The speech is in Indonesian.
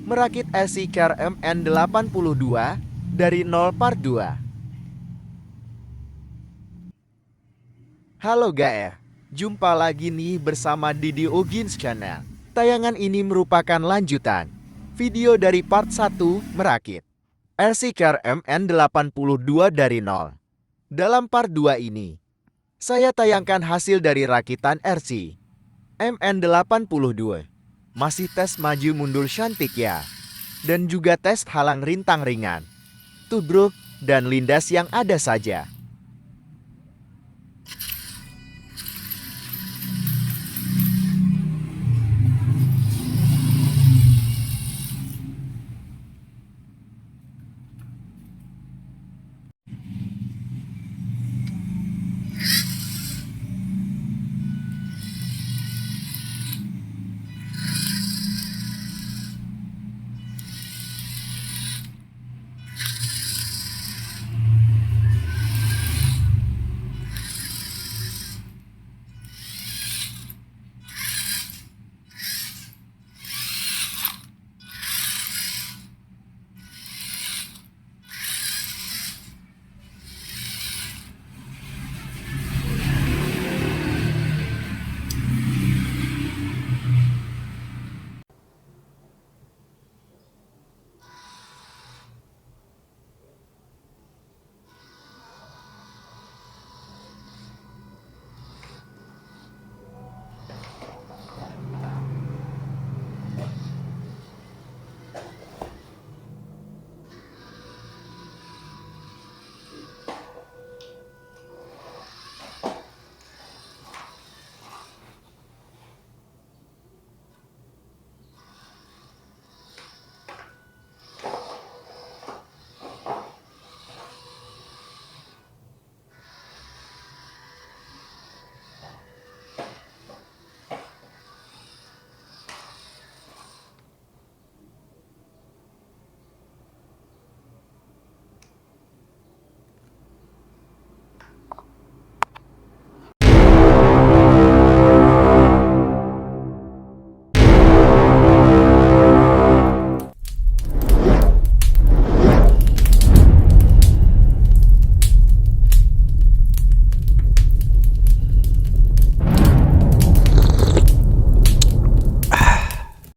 Merakit RC CAR MN82 dari 0 part 2. Halo guys, jumpa lagi nih bersama Didi Ogins Channel. Tayangan ini merupakan lanjutan video dari part 1 Merakit RC CAR MN82 dari 0. Dalam part 2 ini, saya tayangkan hasil dari rakitan RC MN82. Masih tes maju mundur cantik ya. Dan juga tes halang rintang ringan, tubruk, dan lindas yang ada saja.